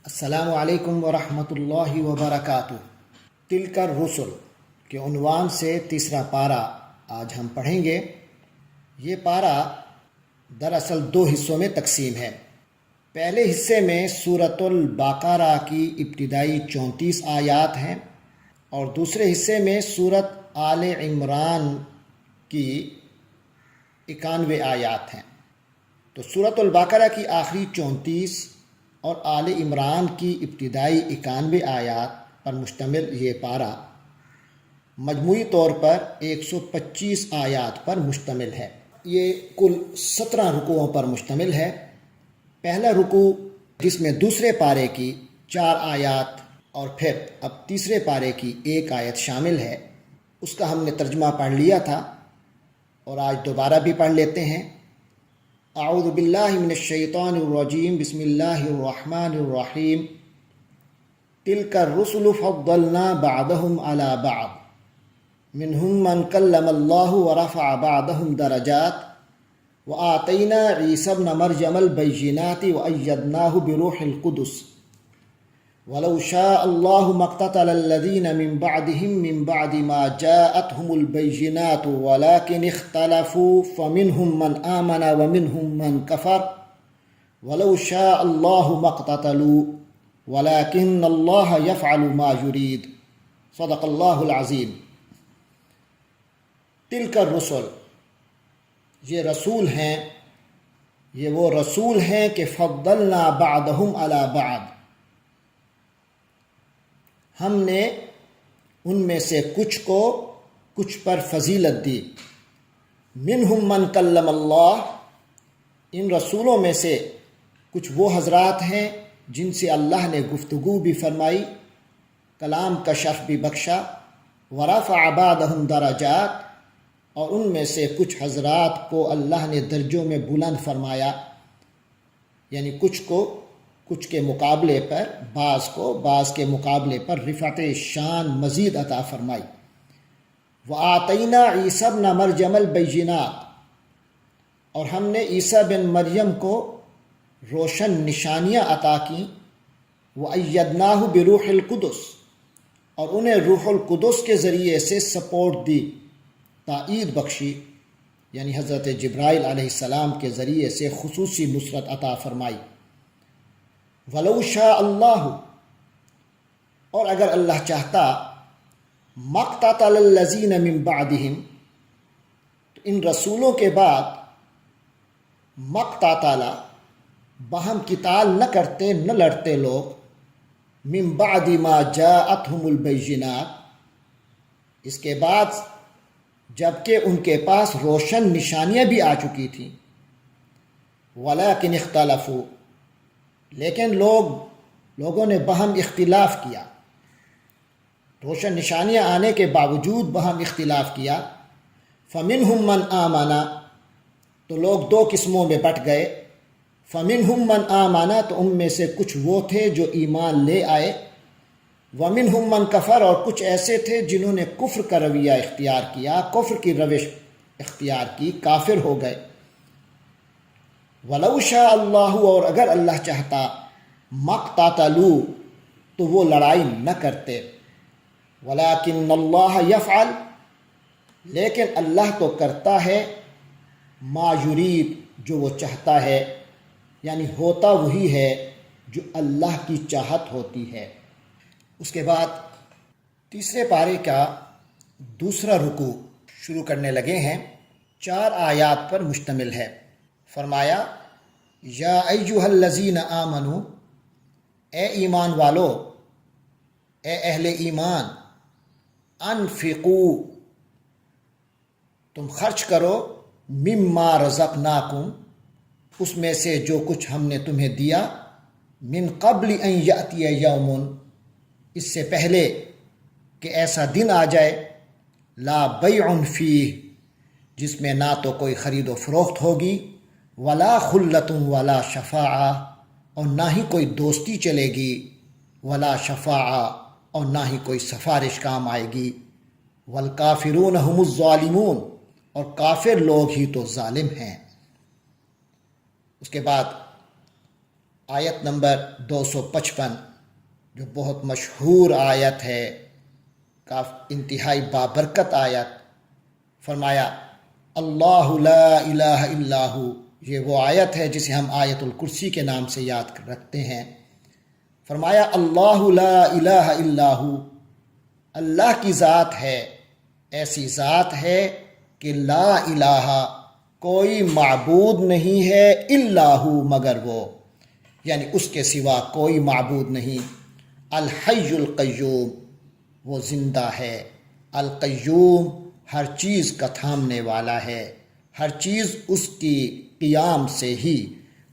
السلام علیکم ورحمۃ اللہ وبرکاتہ۔ تلک الرسل کے عنوان سے تیسرا پارہ آج ہم پڑھیں گے۔ یہ پارہ دراصل دو حصوں میں تقسیم ہے۔ پہلے حصے میں سورۃ البقرہ کی ابتدائی 34 آیات ہیں اور دوسرے حصے میں سورۃ آل عمران کی 91 آیات ہیں۔ تو سورۃ البقرہ کی آخری 34 اور آل عمران کی ابتدائی 91 آیات پر مشتمل یہ پارہ مجموعی طور پر 125 آیات پر مشتمل ہے۔ یہ کل 17 رکوعوں پر مشتمل ہے۔ پہلا رکوع جس میں دوسرے پارے کی 4 آیات اور پھر اب تیسرے پارے کی 1 آیت شامل ہے، اس کا ہم نے ترجمہ پڑھ لیا تھا اور آج دوبارہ بھی پڑھ لیتے ہیں۔ اعوذ باللہ من الشیطان الرجیم، بسم اللہ الرحمن الرحیم۔ تلک الرسل فضلنا بعضهم علی بعض منہم من کلم اللہ ورفع بعضهم درجات وآتینا عیسی ابن مریم البینات وأیدناہ بروح القدس ولو شاء اللہ ما اقتتل الذین من بعدهم من بعد ما جاءتهم البینات ولكن اختلفوا فمنهم من آمن ومنهم من كفر ولو شاء اللہ ما اقتتلوا ولكن اللہ يفعل ما يريد۔ صدق اللہ العظیم۔ تلک الرسل، یہ رسول ہیں، یہ وہ رسول ہیں کہ فضلنا بعضهم علی بعض، ہم نے ان میں سے کچھ کو کچھ پر فضیلت دی۔ منہم من کلم اللہ، ان رسولوں میں سے کچھ وہ حضرات ہیں جن سے اللہ نے گفتگو بھی فرمائی، کلام کا شرف بھی بخشا۔ ورفع بعضهم درجات، اور ان میں سے کچھ حضرات کو اللہ نے درجوں میں بلند فرمایا، یعنی کچھ کو کچھ کے مقابلے پر، بعض کو بعض کے مقابلے پر رفعت شان مزید عطا فرمائی۔ وآتینا عیسی ابن مریم البینات، اور ہم نے عیسی بن مریم کو روشن نشانیاں عطا کیں۔ وأیدناہ بروح القدس، اور انہیں روح القدس کے ذریعے سے سپورٹ دی، تائید بخشی، یعنی حضرت جبرائیل علیہ السلام کے ذریعے سے خصوصی نصرت عطا فرمائی۔ ولو شاء اللہ، اور اگر اللہ چاہتا، ما اقتتل الذین من بعدہم، تو ان رسولوں کے بعد ما اقتتل، باہم قتال نہ کرتے، نہ لڑتے لوگ، من بعد ما جاءتہم البینات، اس کے بعد جبکہ ان کے پاس روشن نشانیاں بھی آ چکی تھیں۔ ولیکن اختلفوا، لیکن لوگوں نے باہم اختلاف کیا، روشن نشانیاں آنے کے باوجود باہم اختلاف کیا۔ فمنہم من آمن، تو لوگ دو قسموں میں بٹ گئے۔ فمنہم من آمن، تو ان میں سے کچھ وہ تھے جو ایمان لے آئے۔ ومنہم من کفر، اور کچھ ایسے تھے جنہوں نے کفر کا رویہ اختیار کیا، کفر کی روش اختیار کی، کافر ہو گئے۔ ولو شاء اللہ، اور اگر اللہ چاہتا، ما اقتتلوا، تو وہ لڑائی نہ کرتے۔ ولکن اللہ یفعل، لیکن اللہ تو کرتا ہے، ما یرید، جو وہ چاہتا ہے، یعنی ہوتا وہی ہے جو اللہ کی چاہت ہوتی ہے۔ اس کے بعد تیسرے پارے کا دوسرا رکوع شروع کرنے لگے ہیں، 4 آیات پر مشتمل ہے۔ فرمایا، یا ایہا الذین آمنو، اے ایمان والو، اے اہل ایمان، انفقوا، تم خرچ کرو، مما رزقناکم، اس میں سے جو کچھ ہم نے تمہیں دیا، من قبل ان یأتی یوم، اس سے پہلے کہ ایسا دن آ جائے، لا بیع فیہ، جس میں نہ تو کوئی خرید و فروخت ہوگی، ولا خلۃ ولا شفاعہ، اور نہ ہی کوئی دوستی چلے گی، ولا شفاعہ، اور نہ ہی کوئی سفارش کام آئے گی، والکافرون هم الظالمون، اور کافر لوگ ہی تو ظالم ہیں۔ اس کے بعد آیت نمبر 255 جو بہت مشہور آیت ہے، انتہائی بابرکت آیت، فرمایا اللہ لا الہ الا ہو۔ یہ وہ آیت ہے جسے ہم آیت الکرسی کے نام سے یاد رکھتے ہیں۔ فرمایا اللہ لا الہ الا ہو، اللہ کی ذات ہے، ایسی ذات ہے کہ لا الہ، کوئی معبود نہیں ہے، الا ہو، مگر وہ، یعنی اس کے سوا کوئی معبود نہیں۔ الحی القیوم، وہ زندہ ہے، القیوم، ہر چیز کا تھامنے والا ہے، ہر چیز اس کی قیام سے ہی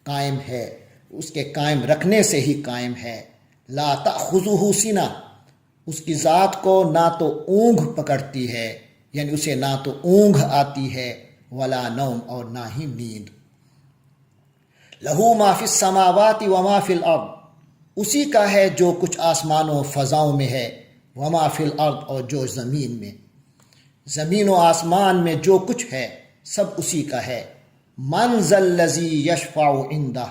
قائم ہے، اس کے قائم رکھنے سے ہی قائم ہے۔ لا تأخذہ سنہ، اس کی ذات کو نہ تو اونگھ پکڑتی ہے، یعنی اسے نہ تو اونگھ آتی ہے، ولا نوم، اور نہ ہی نیند۔ لہو ما فی السماوات وما فی الارض، اسی کا ہے جو کچھ آسمانوں و فضاؤں میں ہے، وما فی الارض، اور جو زمین میں، زمین و آسمان میں جو کچھ ہے سب اسی کا ہے۔ من ذا الذی یشفع عندہ،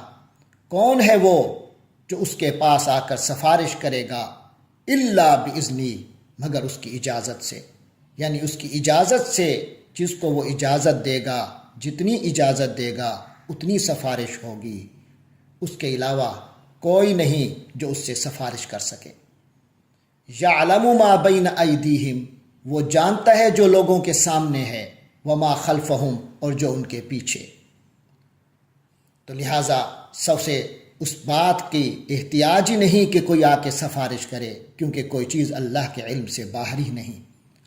کون ہے وہ جو اس کے پاس آ کر سفارش کرے گا، الا باذنی، مگر اس کی اجازت سے، یعنی اس کی اجازت سے جس کو وہ اجازت دے گا، جتنی اجازت دے گا اتنی سفارش ہوگی، اس کے علاوہ کوئی نہیں جو اس سے سفارش کر سکے۔ یعلم ما بین ایدیہم، وہ جانتا ہے جو لوگوں کے سامنے ہے، وما خلفہم، اور جو ان کے پیچھے۔ تو لہٰذا سب سے اس بات کی احتیاج ہی نہیں کہ کوئی آ کے سفارش کرے، کیونکہ کوئی چیز اللہ کے علم سے باہر ہی نہیں۔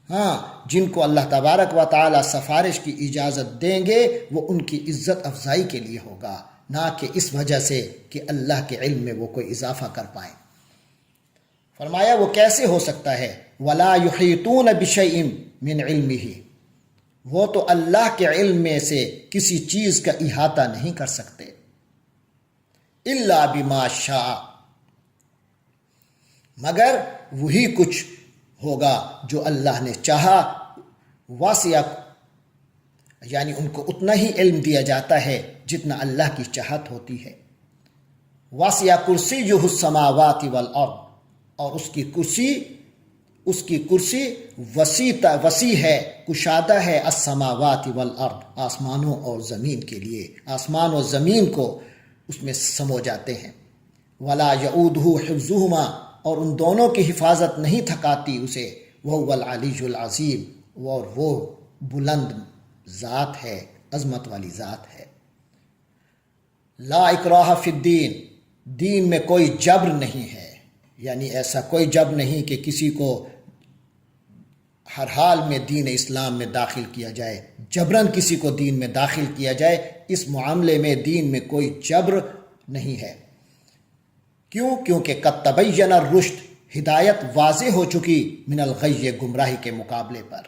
ہاں، جن کو اللہ تبارک و تعالی سفارش کی اجازت دیں گے وہ ان کی عزت افزائی کے لیے ہوگا، نہ کہ اس وجہ سے کہ اللہ کے علم میں وہ کوئی اضافہ کر پائیں۔ فرمایا وہ کیسے ہو سکتا ہے؟ ولا یحیطون بشیء من علمہ، وہ تو اللہ کے علم میں سے کسی چیز کا احاطہ نہیں کر سکتے، الا بما شاء، مگر وہی کچھ ہوگا جو اللہ نے چاہا۔ واسع، یعنی ان کو اتنا ہی علم دیا جاتا ہے جتنا اللہ کی چاہت ہوتی ہے۔ واسع کرسیہ السماوات والارض، اور اس کی کرسی وسیع ہے، کشادہ ہے، السماوات والارض، آسمانوں اور زمین کے لیے، آسمان اور زمین کو اس میں سمو جاتے ہیں۔ ولا یعودہ حفظہما، اور ان دونوں کی حفاظت نہیں تھکاتی اسے، وہو العلی العظیم، اور وہ بلند ذات ہے، عظمت والی ذات ہے۔ لا اکراہ فی الدین، دین میں کوئی جبر نہیں ہے، یعنی ایسا کوئی جبر نہیں کہ کسی کو ہر حال میں دین اسلام میں داخل کیا جائے، جبراً کسی کو دین میں داخل کیا جائے، اس معاملے میں دین میں کوئی جبر نہیں ہے۔ کیوں؟ کیونکہ قد تبین الرشد، ہدایت واضح ہو چکی، من الغی، گمراہی کے مقابلے پر،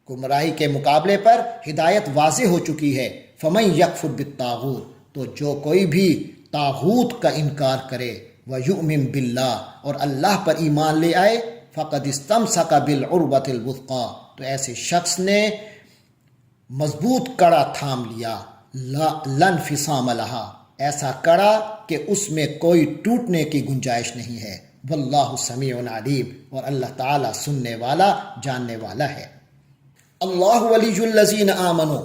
گمراہی کے مقابلے پر ہدایت واضح ہو چکی ہے۔ فمن یکفر بالطاغوت، تو جو کوئی بھی طاغوت کا انکار کرے، ویؤمن باللہ، اور اللہ پر ایمان لے آئے، فقد استمسک بالعروۃ الوثقی، تو ایسے شخص نے مضبوط کڑا تھام لیا، لا انفصام لہا، ایسا کڑا کہ اس میں کوئی ٹوٹنے کی گنجائش نہیں ہے۔ واللہ سمیع علیم، اور اللہ تعالیٰ سننے والا، جاننے والا ہے۔ اللہ ولی الذین آمنوا،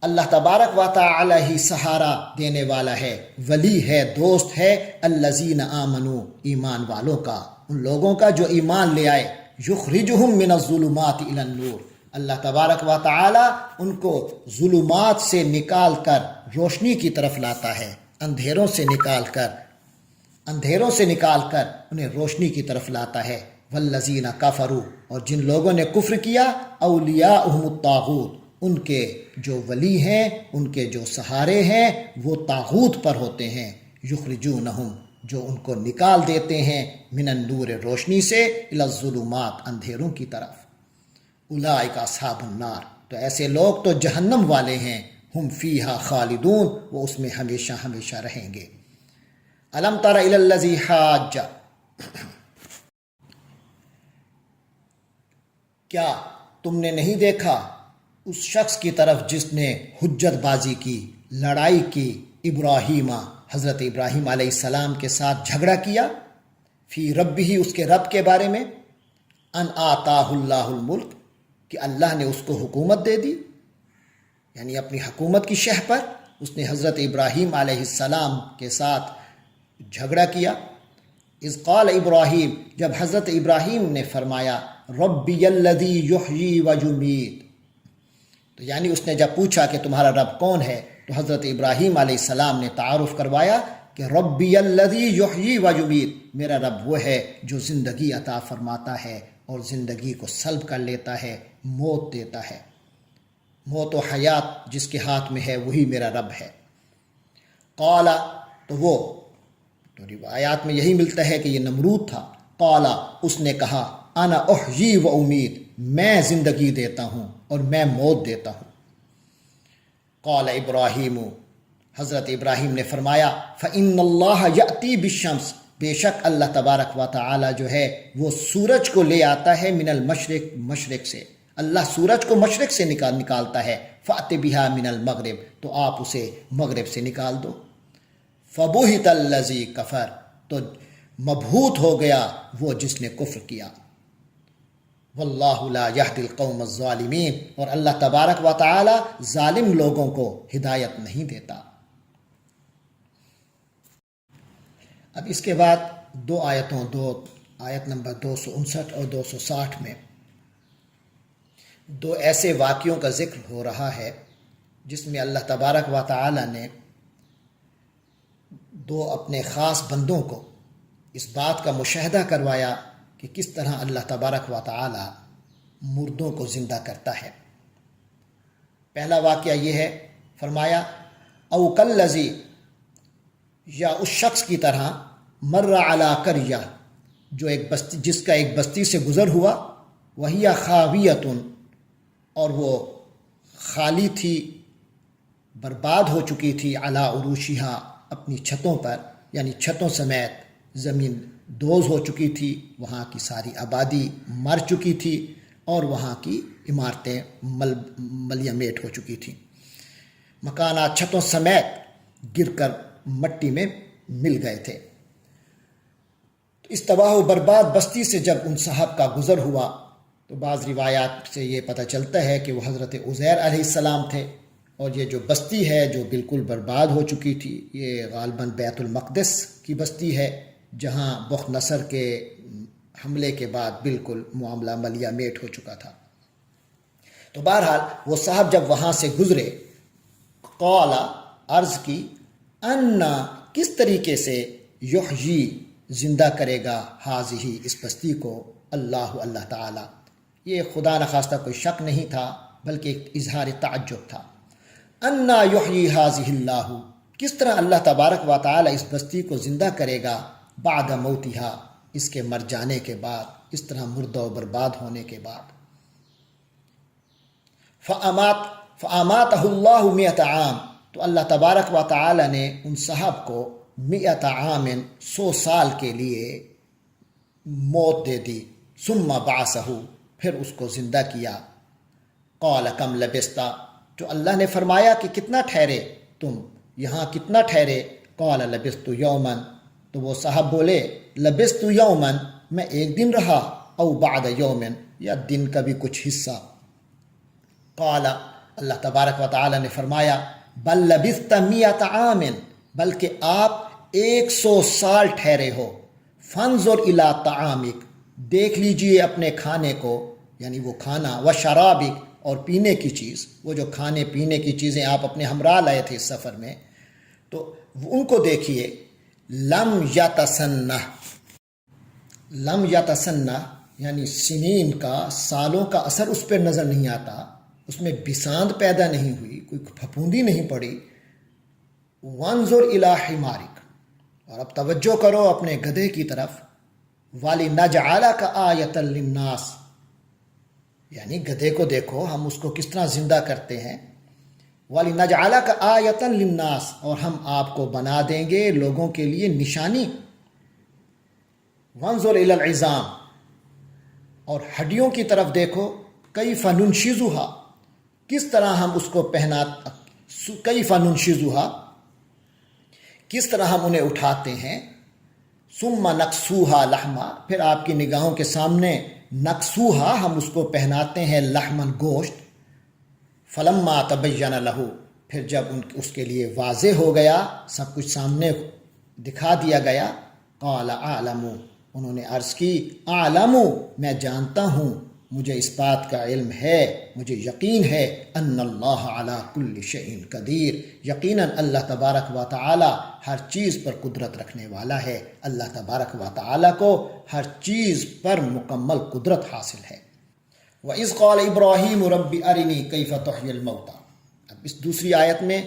اللہ تبارک و تعالی ہی سہارا دینے والا ہے، ولی ہے، دوست ہے، الذین آمنوا، ایمان والوں کا، ان لوگوں کا جو ایمان لے آئے، یخرجہم من الظلمات الی النور، اللہ تبارک و تعالی ان کو ظلمات سے نکال کر روشنی کی طرف لاتا ہے، اندھیروں سے نکال کر انہیں روشنی کی طرف لاتا ہے۔ والذین کفروا، اور جن لوگوں نے کفر کیا، اولیاءہم الطاغوت، ان کے جو ولی ہیں، ان کے جو سہارے ہیں، وہ طاغوت پر ہوتے ہیں، یخرجونہم، جو ان کو نکال دیتے ہیں، من النور، روشنی سے، الی الظلمات، اندھیروں کی طرف۔ اولئک اصحاب النار، تو ایسے لوگ تو جہنم والے ہیں، ہم فیہا خالدون، وہ اس میں ہمیشہ ہمیشہ رہیں گے۔ الم تر الی الذی حاج، کیا تم نے نہیں دیکھا اس شخص کی طرف جس نے حجت بازی کی، لڑائی کی، ابراہیم، حضرت ابراہیم علیہ السلام کے ساتھ جھگڑا کیا، فی ربہ، اس کے رب کے بارے میں، ان آتاہ اللہ الملک، کہ اللہ نے اس کو حکومت دے دی، یعنی اپنی حکومت کی شہ پر اس نے حضرت ابراہیم علیہ السلام کے ساتھ جھگڑا کیا۔ اذ قال ابراہیم، جب حضرت ابراہیم نے فرمایا ربی الذی یحیی و یمیت، تو یعنی اس نے جب پوچھا کہ تمہارا رب کون ہے، تو حضرت ابراہیم علیہ السلام نے تعارف کروایا کہ ربی الذی یحیی و یمیت، میرا رب وہ ہے جو زندگی عطا فرماتا ہے اور زندگی کو سلب کر لیتا ہے، موت دیتا ہے، موت و حیات جس کے ہاتھ میں ہے وہی میرا رب ہے۔ قال، تو وہ تو روایات میں یہی ملتا ہے کہ یہ نمرود تھا۔ قال، اس نے کہا انا احیی و امید، میں زندگی دیتا ہوں اور میں موت دیتا ہوں۔ قال ابراہیم، حضرت ابراہیم نے فرمایا فإن اللہ یأتی بالشمس، بے شک اللہ تبارک و تعالی جو ہے وہ سورج کو لے آتا ہے، من المشرق، مشرق سے، اللہ سورج کو مشرق سے نکالتا ہے، فأت بہا من المغرب، تو آپ اسے مغرب سے نکال دو۔ فبہت الذی کفر، تو مبہوت ہو گیا وہ جس نے کفر کیا۔ واللہ لا یہدی القوم الظالمین، اور اللہ تبارک و تعالی ظالم لوگوں کو ہدایت نہیں دیتا۔ اب اس کے بعد آیت نمبر 259 اور 260 میں دو ایسے واقعوں کا ذکر ہو رہا ہے جس میں اللہ تبارک و تعالی نے دو اپنے خاص بندوں کو اس بات کا مشاہدہ کروایا کہ کس طرح اللہ تبارک و تعالی مردوں کو زندہ کرتا ہے۔ پہلا واقعہ یہ ہے، فرمایا او کالذی، یا اس شخص کی طرح، مر علی قریہ، جو ایک بستی، جس کا ایک بستی سے گزر ہوا، وہی خاویۃ، اور وہ خالی تھی، برباد ہو چکی تھی، علی عروشہا، اپنی چھتوں پر، یعنی چھتوں سمیت زمین دوز ہو چکی تھی، وہاں کی ساری آبادی مر چکی تھی اور وہاں کی عمارتیں ملیہ میٹ ہو چکی تھیں، مکانات چھتوں سمیت گر کر مٹی میں مل گئے تھے۔ تو اس تباہ و برباد بستی سے جب ان صاحب کا گزر ہوا تو بعض روایات سے یہ پتہ چلتا ہے کہ وہ حضرت عزیر علیہ السلام تھے، اور یہ جو بستی ہے جو بالکل برباد ہو چکی تھی، یہ غالباً بیت المقدس کی بستی ہے، جہاں بخت نصر کے حملے کے بعد بالکل معاملہ ملیہ میٹ ہو چکا تھا۔ تو بہرحال وہ صاحب جب وہاں سے گزرے، قال، عرض کی، انا، کس طریقے سے، یحیی، زندہ کرے گا، حاضی، اس بستی کو، اللہ تعالی۔ یہ خدا نخواستہ کوئی شک نہیں تھا بلکہ ایک اظہار تعجب تھا۔ انا یحیی حاضی اللہ، کس طرح اللہ تبارک و تعالی اس بستی کو زندہ کرے گا، بعد موتہا، اس کے مر جانے کے بعد، اس طرح مردہ و برباد ہونے کے بعد۔ فاماتہ اللہ 100 عام، تو اللہ تبارک و تعالی نے ان صاحب کو 100 عام، 100 سال کے لیے موت دے دی، ثم بعثہ، پھر اس کو زندہ کیا۔ قال کم لبثت، تو اللہ نے فرمایا کہ کتنا ٹھہرے تم یہاں، کتنا ٹھہرے؟ قال لبثت یوما، تو وہ صاحب بولے لبثت یوما، میں ایک دن رہا، او بعد یوم، یا دن کا بھی کچھ حصہ۔ قال، اللہ تبارک و تعالی نے فرمایا بل لبثت 100 عام، بلکہ آپ 100 سال ٹھہرے ہو۔ فانظر الی طعامک، دیکھ لیجئے اپنے کھانے کو، یعنی وہ کھانا، و شرابک، اور پینے کی چیز، وہ جو کھانے پینے کی چیزیں آپ اپنے ہمراہ لائے تھے اس سفر میں، تو ان کو دیکھیے۔ لم یتسنہ، لم یتسنہ یعنی سنین کا، سالوں کا اثر اس پر نظر نہیں آتا، اس میں بساند پیدا نہیں ہوئی، کوئی پھپھوندی نہیں پڑی۔ وانظر الی حمارک، اور اب توجہ کرو اپنے گدھے کی طرف۔ وَلِنَجْعَلَكَ آیَةً لِلنَّاسِ، یعنی گدھے کو دیکھو ہم اس کو کس طرح زندہ کرتے ہیں۔ وَلِنَجْعَلَكَ آیَةً لِلنَّاسِ، اور ہم آپ کو بنا دیں گے لوگوں کے لیے نشانی۔ وَانظُرْ إِلَى الْعِظَامِ، اور ہڈیوں کی طرف دیکھو، کیف ننشزها، کس طرح ہم اس کو کیف ننشزها، کس طرح ہم انہیں اٹھاتے ہیں. ثم نکسوہا لحما، پھر آپ کی نگاہوں کے سامنے نکسوہا ہم اس کو پہناتے ہیں لحمن گوشت. فلما تبین لہو، پھر جب اس کے لیے واضح ہو گیا، سب کچھ سامنے دکھا دیا گیا. قال اعلم، انہوں نے عرض کی اعلم، میں جانتا ہوں، مجھے اس بات کا علم ہے، مجھے یقین ہے، ان اللہ علی کل شیء قدیر، یقیناً اللہ تبارک و تعالی ہر چیز پر قدرت رکھنے والا ہے. اللہ تبارک و تعالی کو ہر چیز پر مکمل قدرت حاصل ہے. وَإِذْ قَالَ إِبْرَاهِيمُ رَبِّ أَرِنِي كَيْفَ تُحْيِي الْمَوْتَى. اب اس دوسری آیت میں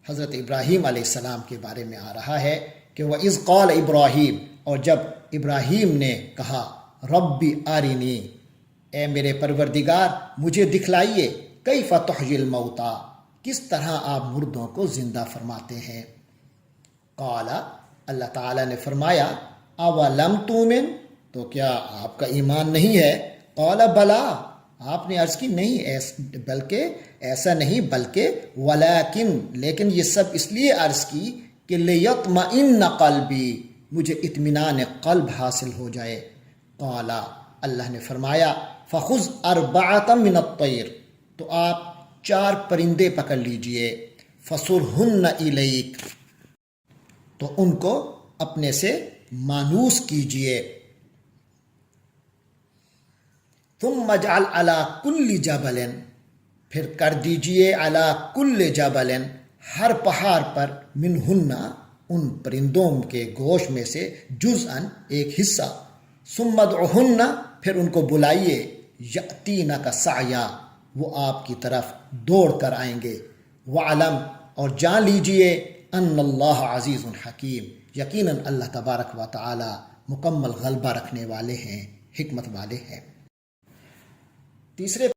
حضرت ابراہیم علیہ السلام کے بارے میں آ رہا ہے کہ وَإِذْ قَالَ إِبْرَاهِيمُ، اور جب ابراہیم نے کہا رَبِّ أَرِنِي، اے میرے پروردگار مجھے دکھلائیے، کیف تحیی الموتیٰ، کس طرح آپ مردوں کو زندہ فرماتے ہیں. قال، اللہ تعالیٰ نے فرمایا اولم تؤمن، تو کیا آپ کا ایمان نہیں ہے. قال بلا، آپ نے عرض کی نہیں، بلکہ ایسا نہیں، بلکہ ولیکن، لیکن یہ سب اس لیے عرض کی کہ لیطمئن قلبی، مجھے اطمینان قلب حاصل ہو جائے. قال، اللہ نے فرمایا فخذ اربعۃ من الطیر، تو آپ 4 پرندے پکڑ لیجئے. فصرہن الیک، تو ان کو اپنے سے مانوس کیجئے. ثم اجعل علی کل جبل، پھر کر دیجئے علی کل جبل، ہر پہاڑ پر، منہن، ان پرندوں کے گوشت میں سے، جزءاً، ایک حصہ. ثم ادعہن، پھر ان کو بلائیے، یأتینک سعیا، وہ آپ کی طرف دوڑ کر آئیں گے. وعلم، اور جان لیجئے، ان اللہ عزیز حکیم، یقیناً اللہ تبارک و تعالی مکمل غلبہ رکھنے والے ہیں، حکمت والے ہیں. تیسرے